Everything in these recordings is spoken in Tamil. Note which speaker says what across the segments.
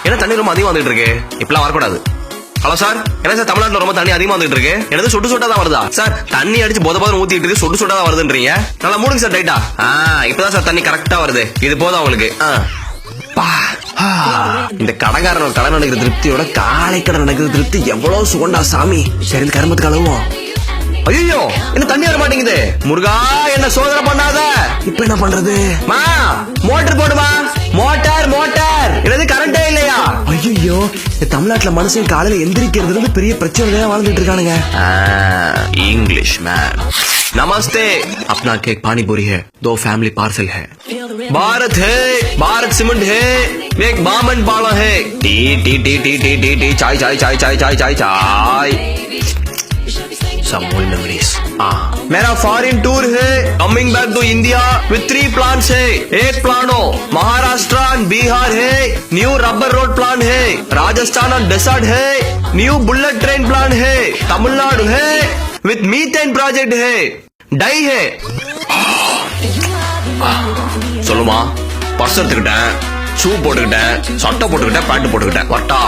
Speaker 1: ஏன்னா தண்ணி ரொம்ப அதிகமா வந்துட்டு இருக்கு, இப்பெல்லாம் வரக்கூடாது. ஹலோ சார், என்ன சார் தமிழ்நாட்டுல ரொம்ப தண்ணி அதிகமா வந்துட்டு இருக்கு? எனது சொட்டு சொட்டா தான் வருதா சார்? தண்ணி அடிச்சு போத போத ஊத்திட்டு இருக்கு, சொட்டு சொட்டா தான் வருதுன்றீங்க. நல்லா மூடுங்க சார் டைட்டா. இப்பதான் சார் தண்ணி கரெக்டா வருது. இது போதும் உங்களுக்கு. இந்த கடங்காரன் கடை நடக்கிற திருப்தியோட காலை கடை நடக்கிற திருப்தி எவ்வளவு சுகண்டா சாமி. சரி இந்த கரும்பத்து கழுவோம். ஐயோ என்ன தண்ணி வர மாட்டேங்குது. முருகா என்ன சோதனை பண்ணாத. இப்ப என்ன பண்றது? மா மோட்டர் போடுமா. Motor motor. என்னது கரண்டே இல்லையா? ஐயோ தமிழ்நாட்டுல மனுஷன் காலையில எந்திரிக்கிறது பெரிய பிரச்சனை வாழ்ந்துட்டு இருக்கானுங்க. इंग्लिश मैन नमस्ते, अपना केक पानी पूरी है, 2 फैमिली पार्सल है. भारत है, भारत सीमेंट है, एक बामन पाला है. T T T T T T T चाय चाय चाय चाय चाय चाय चाय. Some old memories. मेरा फॉरेन टूर है, coming back to India with 3 plans है. एक प्लानो महाराष्ट्र एंड बिहार है, न्यू रबर रोड प्लान है. राजस्थान एंड डेजर्ट है, न्यू बुलेट ट्रेन प्लान है. तमिलनाडु है विथ मीथेन प्रोजेक्ट है. डाई है. சொல்லுமா, பர்ஸ் எடுத்துக்கிட்டேன், ஷூ போட்டுக்கிட்டேன், சட்டை போட்டுக்கிட்டேன், பேண்ட் போட்டுக்கிட்டேன். வட்டா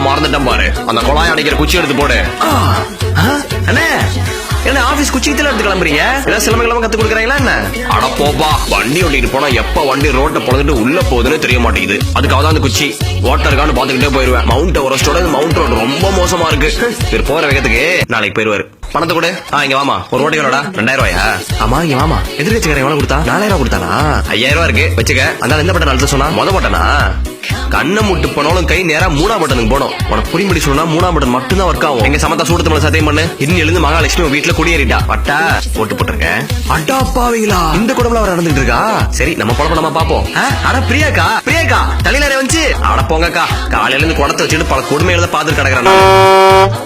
Speaker 1: மறந்துட்டேன் பாரு, அந்த குழாய் அடிக்கிற குச்சி எடுத்து போடு. அண்ணே என்ன ஆபீஸ் குச்சித்துல எடுத்து கிளம்புறீங்க? சிலம கிளம்ப கத்து கொடுக்குறீங்களா என்ன? அட போப்பா, வண்டி ஓட்டிட்டு போனா எப்ப வண்டி ரோட்டை பொழுதுட்டு உள்ள போகுதுன்னு தெரிய மாட்டேங்குது. அதுக்காக தான் அந்த குச்சி வாட்டருக்கான்னு பாத்துக்கிட்டே போயிருவேன். மவுண்ட் எவரெஸ்டோட மவுண்ட் ரோடு ரொம்ப மோசமா இருக்கு. இவர் போற வேகத்துக்கு நாளைக்கு போயிருவாரு. பணத்தை கூட இங்க வாமா, ஒரு ஓட்டைகளோட 2000 ரூபாயா? ஆமா இங்க வாமா. எதிர்கட்சிக்காரன் எவ்வளவு கொடுத்தா? 4000 ரூபாய் கொடுத்தானா? 5000 ரூபாய் இருக்கு வச்சுக்க. அந்த எந்த பட்டன் அழுத்த சொன்னா? மொத பட்டனா? கண்ணை முட்டு போனாலும் கை நேரா 3ஆம் பட்டனுக்கு போடும். உனக்கு புரியும்படி சொன்னா 3ஆம் பட்டன் மட்டும் தான் ஒர்க் ஆகும். எங்க சமத்தா சூடத்து மேல சத்தியம் பண்ணு. இன்னும் எழுந்து மகாலட்சுமி வீட்டுல குடியேறிட்டா. பட்டா போட்டு போட்டிருக்கேன். அட்டா பாவீங்களா, இந்த குடம்புல அவர் நடந்துட்டு இருக்கா? சரி நம்ம குழப்பம் நம்ம பாப்போம். அட பிரியாக்கா, பிரியாக்கா தலையில வந்து அட போங்கக்கா. காலையில இருந்து குடத்தை வச்சுட்டு பல கொடுமையில பாத்துட்டு கிடக்குறேன்.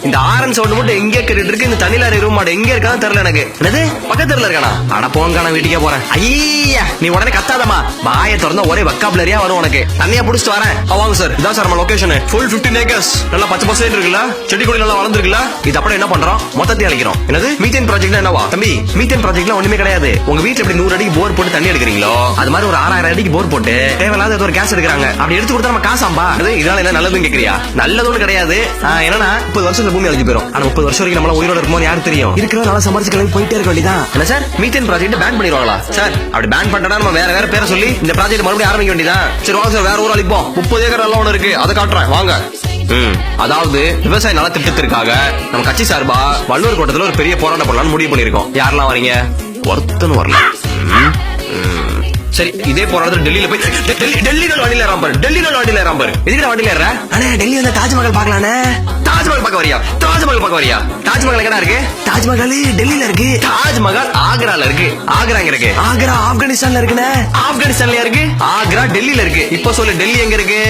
Speaker 1: இந்த ஆரன் சவுண்ட் மட்டும் எங்கே கேட்டுட்டு இருக்கு. இந்த தண்ணியில ரூம் மாடு எங்க இருக்கான்னு தெரியல எனக்கு. என்னது பக்கத்துல இருக்கானா? அட போங்க, நான் வீட்டுக்கே போறேன். ஐயா நீ உடனே கத்தாதமா, வாயை திறந்தா ஒரே வக்காபுலரியா வரும் உனக்கு. தண்ணியா புடிச்சிட்டு வரேன். வாங்க சார், இதான் சார் நம்ம லொகேஷன். ஃபுல் 15 ஏக்கர்ஸ், நல்லா பச்சை பசேன்னு இருக்குல்ல, செடி கொடி நல்லா வளர்ந்துருக்குல்ல. இது அப்படியே என்ன பண்றோம், மொத்தத்தையும் அழிக்கிறோம். என்னது மீத்தேன் ப்ராஜெக்ட்னா என்னவா தம்பி? மீத்தேன் ப்ராஜெக்ட்ல ஒண்ணுமே கிடையாது. உங்க வீட்டுல எப்படி 100 அடிக்கு போர் போட்டு தண்ணி எடுக்கிறீங்களோ அது மாதிரி ஒரு 6000 அடிக்கு போர் போட்டு தேவையில்லாத ஒரு கேஸ் எடுக்கிறாங்க. அப்படி எடுத்து கொடுத்தா நம்ம காசாம்பா. இதனால என்ன நல்லதுன்னு கேக்குறியா? நல்லதுன்னு கிடையாது. என்னன்னா 30 வருஷம் பூமி அழிஞ்சு போயிடும். ஆனா 30 வருஷம் வரைக்கும் நம்மள உயிரோட இருக்கும்போது யாரு தெரியும்? இருக்கிற நல்லா சம்பாதிச்சு கிளம்பி போயிட்டே இருக்க வேண்டியதான். என்ன சார் மீத்தேன் ப்ராஜெக்ட் பேன் பண்ணிடுவாங்களா சார்? அப்படி பேன் பண்ணிட்டா நம்ம வேற பேரை சொல்லி இந்த ப்ராஜெக்ட் மறுபடியும் ஆரம்பிக்க வேண்டியதான். சரி வாங்க சார், வேற ஊர் அழிப்போம். 30 ஏக்கர் எல்லாம் ஒண்ணு இருக்கு, அதை காட்டுறேன் வாங்க. அதாவது விவசாய நல திட்டத்திற்காக நம்ம கட்சி சார்பா வள்ளுவர் கோட்டத்துல ஒரு பெரிய போராட்டம் பண்ணலாம்னு முடிவு பண்ணிருக்கோம். யாரெல்லாம் வரீங்க? ஒருத்தனும் வரல. சரி இதே போராட்டத்தில் டெல்லியில போய் டெல்லியில வண்டியில ஏறாம்பர். டெல்லியில வண்டியில ஏறாம்பர். எதுக்கு வண்டியில ஏற? அண்ணே டெல்லி வந்து தாஜ்மஹால் பாக்கலானே. தாஜ்மஹால் பார்க்க வரியா? தாஜ்மஹால் பார்க்க வரியா? தாஜ்மஹால் எங்கடா இருக்கு? தாஜ்மஹால் டெல்லியில இருக்கு. தாஜ்மஹால் ஆக்ரால இருக்கு. ஆக்ரா எங்க இருக்கு? ஆக்ரா ஆப்கானிஸ்தான்ல இருக்குனே. ஆப்கானிஸ்தான்ல இருக்கு. ஆக்ரா டெல்லியில இருக்கு. இப்ப சொல்லு டெல்லி எங்க இருக்கு?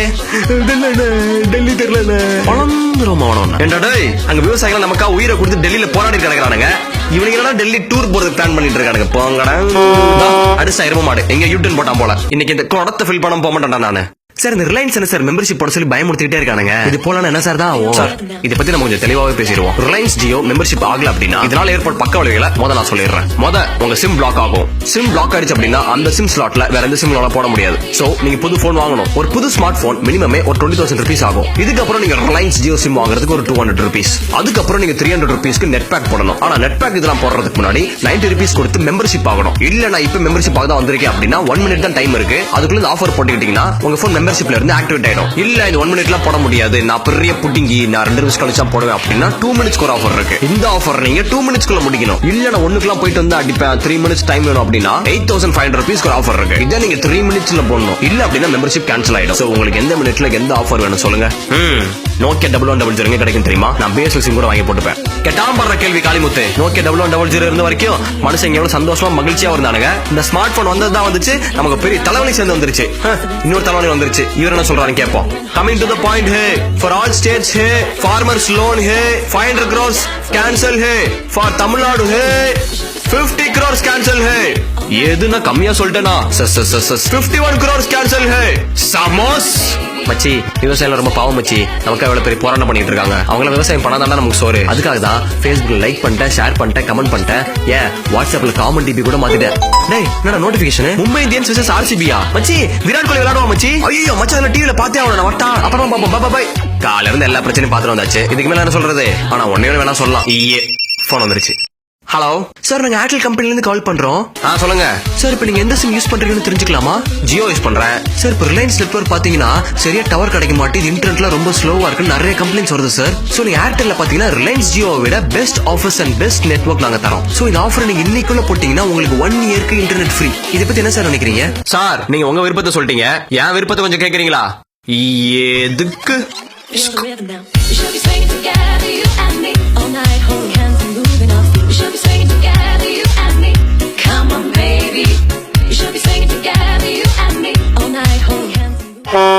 Speaker 1: டெல்லி தெரியல. பழந்துரும் அவன. என்னடா டேய், அங்க விவசாயிகள் நமக்கா உயிரை கொடுத்து டெல்லியில போராடி கிடக்குறானுங்க. இவனுங்க எல்லாம் டெல்லி டூர் போறது பிளான் பண்ணிட்டு இருக்கானுங்க. போங்கடா. அடுத்த இரும மாடு எங்க யூட்டன் போட்டான் போல. இன்னைக்கு இந்த குடத்தை ஃபில் பண்ண போக மாட்டேன்டா நானு. சார் இந்த ரிலையன்ஸ் என்ன சார் மெம்பர்ஷிப் போட சொல்லி பயமுறுத்திட்டே இருக்கானுங்க. இது போல என்ன சார் தான் சார்? இதை பத்தி நம்ம கொஞ்சம் தெளிவாவே பேசிடுவோம். ரிலையன்ஸ் ஜியோ மெம்பர்ஷிப் ஆகல அப்படின்னா இதனால ஏற்பட்ட பக்க விளைவுகளை நான் சொல்லிடுறேன். உங்க சிம் பிளாக் ஆகும். சிம் பிளாக் ஆயிடுச்சு அப்படின்னா அந்த சிம் ஸ்லாட்ல வேற எந்த சிம் போட முடியாது. சோ நீங்க புது போன் வாங்கணும். ஒரு புது ஸ்மார்ட் போன் மினிமமே ஒரு 20,000 rupees ஆகும். இதுக்கப்புறம் நீங்க ரிலையன்ஸ் ஜியோ சிம் வாங்குறதுக்கு ஒரு 200 rupees. அதுக்கப்புறம் நீங்க 300 rupeesக்கு நெட் பேக் போடணும். ஆனா நெட் பேக் இதெல்லாம் போடுறதுக்கு முன்னாடி 90 rupees கொடுத்து மெம்பர்ஷிப் ஆகணும். இல்ல நான் இப்ப மெம்பர்ஷிப் ஆக தான் வந்திருக்கேன் அப்படின்னா 1 minute தான் டைம் இருக்கு. அதுக்குள்ள இந்த ஆஃபர் போட்டுக்கிட்டீங்கன்னா உங்க போன் மெம்பர்ஷிப்ல இருந்து ஆக்டிவேட். இல்ல இது 1 minute போட முடியாது, நான் பெரிய புட்டிங்கி நான் 2 நிமிஷம் கழிச்சா போடுவேன் அப்படின்னா 2 minutes ஒரு ஆஃபர் இருக்கு. இந்த ஆஃபர் நீங்க 2 minutes முடிக்கணும். இல்ல நான் 1 போயிட்டு வந்து அடிப்பேன் 3 minutes டைம் வேணும் அப்படின்னா 8,500 rupees ஒரு ஆஃபர் இருக்கு. இதை நீங்க 3 minutes போடணும். இல்ல அப்படின்னா மெம்பர்ஷிப் கேன்சல் ஆயிடும். சோ உங்களுக்கு எந்த மினிட்ல எந்த ஆஃபர் வேணும் சொல்லுங்க. நோக்கியா 1100 கிடைக்கும் தெரியுமா? நான் பேசல் சிம் கூட வாங்கி போட்டுப்பேன். கேட்டாம் பண்ற கேள்வி காளிமுத்து. நோக்கியா 1100 இருந்த வரைக்கும் மனுஷங்க எவ்வளவு சந்தோஷமா மகிழ்ச்சியா இருந்தானுங்க. இந்த ஸ்மார்ட் போன் வந்ததுதான் வந்துச்சு நமக்கு பெரிய தலைவலி சேர்ந்து வந்துருச்சு. இன்னொரு தலைவலி வந்துருச்சு. இவர் என்ன சொல்றாரு கேப்போம். Coming to the point है, for all states है, farmers loan है, 500 crores cancel है, for Tamil Nadu है, 50 crores cancel है. எதுனா கம்மியா சொல்லிட்டேனா 51 crores cancel है சமோஸ் மச்சி விவசாயம் ரொம்ப பாவம் மச்சி நமக்கு எவ்வளவு பெரிய போராட்டம் பண்ணிட்டு இருக்காங்க அவங்கள விவசாயம் பண்ணாதான் நமக்கு சோறு அதுக்காக தான் Facebookல லைக் பண்ணிட்டேன் ஷேர் பண்ணிட்டேன் கமெண்ட் பண்ணிட்டேன் ஏன் வாட்ஸ்அப்ல காமன் டிபி கூட மாத்திட்டேன் டேய் என்னடா நோட்டிபிகேஷன் மும்பை இந்தியன்ஸ் vs RCBயா மச்சி விராட் கோலி விளையாடுவா மச்சி ஐயோ மச்சான் அதெல்லாம் டிவில பார்த்தே ஆவணும் நான் வட்டா அப்புறம் பாப்போம் பை காலையில இருந்து எல்லா பிரச்சனையும் பாத்துட்டு வந்தாச்சு இதுக்கு மேல என்ன சொல்றது ஆனா ஒண்ணே வேணா சொல்லலாம் ஈயே போன் வந்துருச்சு ஹலோ சார் நாங்க ஏர்டெல் கம்பெனில இருந்து கால் பண்றோம் சொல்லுங்க சார் இப்போ நீங்க எந்த சிம் யூஸ் பண்றீங்கன்னு தெரிஞ்சுக்கலாமா ஜியோ யூஸ் பண்றேன் சார் இப்போ ரிலையன்ஸ் நெட்வொர்க் பாத்தீங்கன்னா சரியா டவர் கிடைக்க மாட்டேங்குது இன்டர்நெட்ல ரொம்ப ஸ்லோவா இருக்கு நிறைய கம்ப்ளைண்ட்ஸ் வருது சார் சோ நீங்க ஏர்டெல்ல பாத்தீங்கன்னா ரிலையன்ஸ் ஜியோவை விட best offers and best network நாங்க தரோம் சோ இந்த ஆஃபர் நீங்க இன்னைக்குள்ள போட்டீங்கன்னா உங்களுக்கு 1 இயர்க்கு இன்டர்நெட் ஃப்ரீ இத பத்தி என்ன சார் நினைக்கிறீங்க சார் நீங்க உங்க விருப்பத்தை சொல்லிட்டீங்க என் விருப்பத்தை கொஞ்சம் கேக்குறீங்களா எதுக்கு
Speaker 2: We should be swinging together, you and me, all night, holding hands and moving on. We should be swinging together, you and me. Come on, baby. We should be swinging together, you and me, all night, holding hands and moving on.